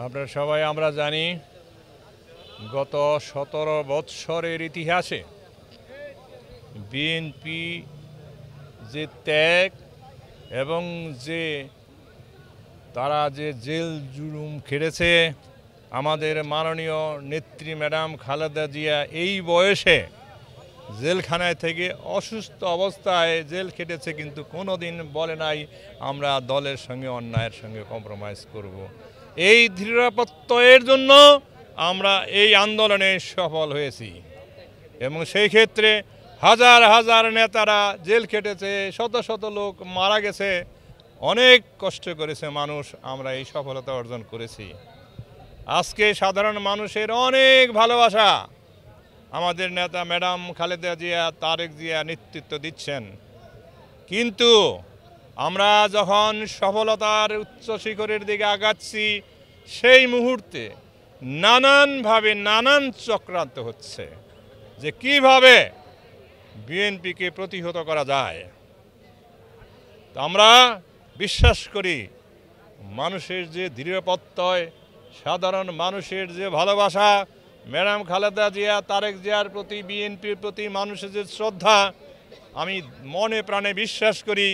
আপনারা সবাই আমরা জানি গত 17 বৎসরের ইতিহাসে বিএনপি যে ত্যাগ এবং যে তারা যে জেল জুলুম খেটেছে, আমাদের মাননীয় নেত্রী ম্যাডাম খালেদা জিয়া এই বয়সে জেলখানায় থেকে অসুস্থ অবস্থায় জেল খেটেছে, কিন্তু কোনো দিন বলে নাই আমরা দলের সঙ্গে অন্যায়ের সঙ্গে কম্প্রোমাইজ করব। এই দৃঢ়প্রত্যয়ের জন্য আমরা এই আন্দোলনে সফল হয়েছি এবং সেই ক্ষেত্রে হাজার হাজার নেতারা জেল খেটেছে, শত শত লোক মারা গেছে, অনেক কষ্ট করেছে মানুষ, আমরা এই সফলতা অর্জন করেছি। আজকে সাধারণ মানুষের অনেক ভালোবাসা আমাদের নেতা ম্যাডাম খালেদা জিয়া, তারেক জিয়া নেতৃত্ব দিচ্ছেন। কিন্তু আমরা যখন সফলতার উচ্চ শিখরের দিকে আগাচ্ছি, সেই মুহূর্তে নানানভাবে নানান চক্রান্ত হচ্ছে যে কিভাবে বিএনপিকে প্রতিহত করা যায়। আমরা বিশ্বাস করি মানুষের যে দৃঢ়প্রত্যয়, সাধারণ মানুষের যে ভালোবাসা, ম্যাডাম খালেদা জিয়া, তারেক জিয়ার প্রতি, বিএনপির প্রতি মানুষের যে শ্রদ্ধা, আমি মনে প্রাণে বিশ্বাস করি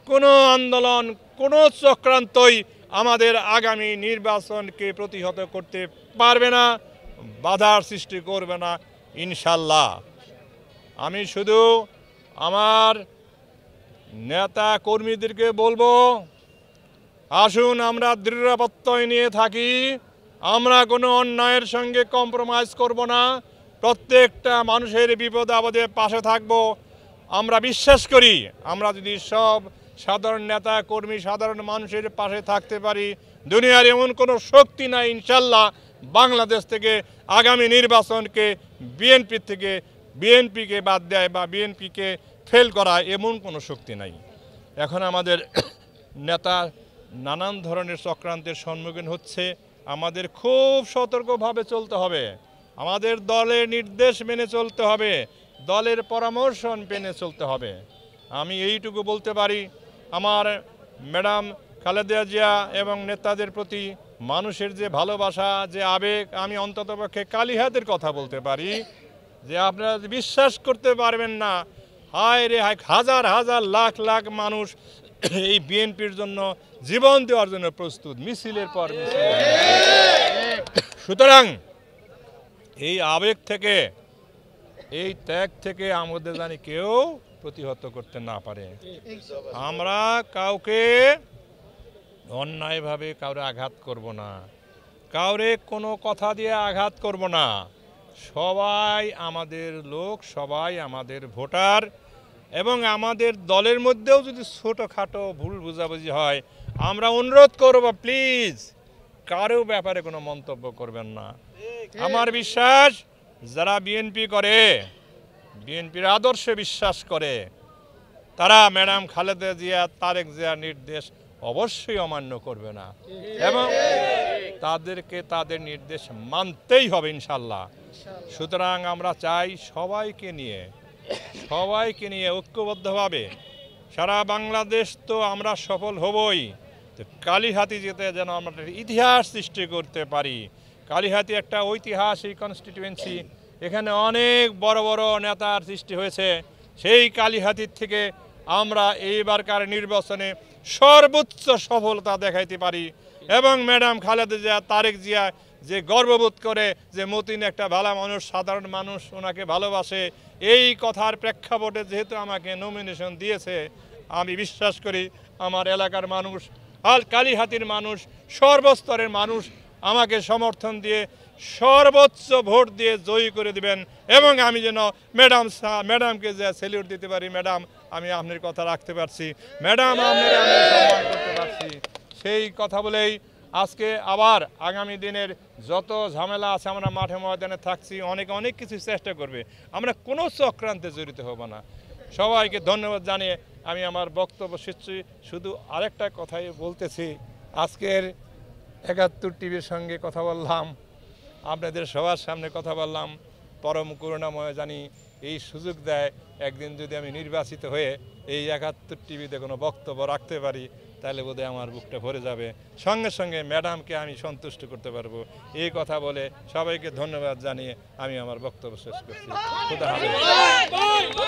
কোনো আন্দোলন, কোনো চক্রান্তই আমাদের আগামী নির্বাচনকে প্রতিহত করতে পারবে না, বাধার সৃষ্টি করবে না ইনশাল্লাহ। আমি শুধু আমার নেতা কর্মীদেরকে বলবো, আসুন আমরা দৃঢ়প্রত্যয় নিয়ে থাকি, আমরা কোনো অন্যায়ের সঙ্গে কম্প্রোমাইজ করব না, প্রত্যেকটা মানুষের বিপদ আপদে পাশে থাকব। আমরা বিশ্বাস করি আমরা যদি সব সাধারণ নেতা কর্মী, সাধারণ মানুষের পাশে থাকতে পারি, দুনিয়ার এমন কোনো শক্তি নাই ইনশাল্লাহ বাংলাদেশ থেকে আগামী নির্বাচনকে বিএনপিকে বাদ দেয় বা বিএনপিকে ফেল করা, এমন কোনো শক্তি নাই। এখন আমাদের নেতা নানান ধরনের চক্রান্তের সম্মুখীন হচ্ছে, আমাদের খুব সতর্কভাবে চলতে হবে, আমাদের দলের নির্দেশ মেনে চলতে হবে, দলের পরামর্শ মেনে চলতে হবে। আমি এইটুকু বলতে পারি, আমার ম্যাডাম খালেদা জিয়া এবং নেতাদের প্রতি মানুষের যে ভালোবাসা, যে আবেগ, আমি অন্ততপক্ষে কালিহাতের কথা বলতে পারি যে আপনারা বিশ্বাস করতে পারবেন না, হায় রে হায়, হাজার হাজার লাখ লাখ মানুষ এই বিএনপির জন্য জীবন দেওয়ার জন্য প্রস্তুত, মিছিলের পর মিছিল। সুতরাং এই আবেগ থেকে, এই ত্যাগ থেকে আমাদের জানি কেউ প্রতিহত করতে না পারে। আমরা কাউকে অন্যায়ভাবে কাউরে আঘাত করব না, কাউরে কোনো কথা দিয়ে আঘাত করব না। সবাই আমাদের লোক, সবাই আমাদের ভোটার, এবং আমাদের দলের মধ্যেও যদি ছোটোখাটো ভুল বুঝাবুঝি হয়, আমরা অনুরোধ করব প্লিজ কারো ব্যাপারে কোনো মন্তব্য করবেন না। আমার বিশ্বাস যারা বিএনপি করে, বিএনপির আদর্শে বিশ্বাস করে, তারা ম্যাডাম খালেদা জিয়া, তারেক জিয়ার নির্দেশ অবশ্যই অমান্য করবে না এবং তাদেরকে তাদের নির্দেশ মানতেই হবে ইনশাল্লাহ। সুতরাং আমরা চাই সবাইকে নিয়ে ঐক্যবদ্ধভাবে সারা বাংলাদেশ তো আমরা সফল হবই, তো কালিহাতি যেতে যেন আমরা ইতিহাস সৃষ্টি করতে পারি। কালিহাতি একটা ঐতিহাসিক কনস্টিটিউয়েন্সি, এখানে অনেক বড় বড় নেতার সৃষ্টি হয়েছে। সেই কালিহাতির থেকে আমরা এইবারকার নির্বাচনে সর্বোচ্চ সফলতা দেখাইতে পারি এবং ম্যাডাম খালেদা জিয়া, তারেক জিয়া যে গর্ববোধ করে যে মতিন একটা ভালো মানুষ, সাধারণ মানুষ ওনাকে ভালোবাসে, এই কথার প্রেক্ষাপটে যেহেতু আমাকে নমিনেশন দিয়েছে, আমি বিশ্বাস করি আমার এলাকার মানুষ আর কালিহাতির মানুষ, সর্বস্তরের মানুষ আমাকে সমর্থন দিয়ে সর্বোচ্চ ভোট দিয়ে জয়ী করে দিবেন এবং আমি যেন ম্যাডামকে যে স্যালিউট দিতে পারি, ম্যাডাম আমি আপনার কথা রাখতে পারছি, ম্যাডাম আপনাকে আমি সম্মান করতে পারছি, সেই কথা বলেই আজকে আবার আগামী দিনের যত ঝামেলা আছে আমরা মাঠে ময়দানে থাকছি, অনেক কিছু চেষ্টা করবে, আমরা কোনো চক্রান্তে জড়িত হব না। সবাইকে ধন্যবাদ জানিয়ে আমি আমার বক্তব্য শিখছি। শুধু আরেকটা কথাই বলতেছি, আজকের ৭১ টিভির সঙ্গে কথা বললাম, আপনাদের সবার সামনে কথা বললাম, পরম করুণাময় জানি এই সুযোগ দেয় একদিন যদি আমি নির্বাচিত হয়ে এই ৭১ টিভিতে কোনো বক্তব্য রাখতে পারি, তাহলে বোধহয় আমার বুকটা ভরে যাবে, সঙ্গে সঙ্গে ম্যাডামকে আমি সন্তুষ্ট করতে পারবো। এই কথা বলে সবাইকে ধন্যবাদ জানিয়ে আমি আমার বক্তব্য শেষ করছি। খোদা হাফেজ।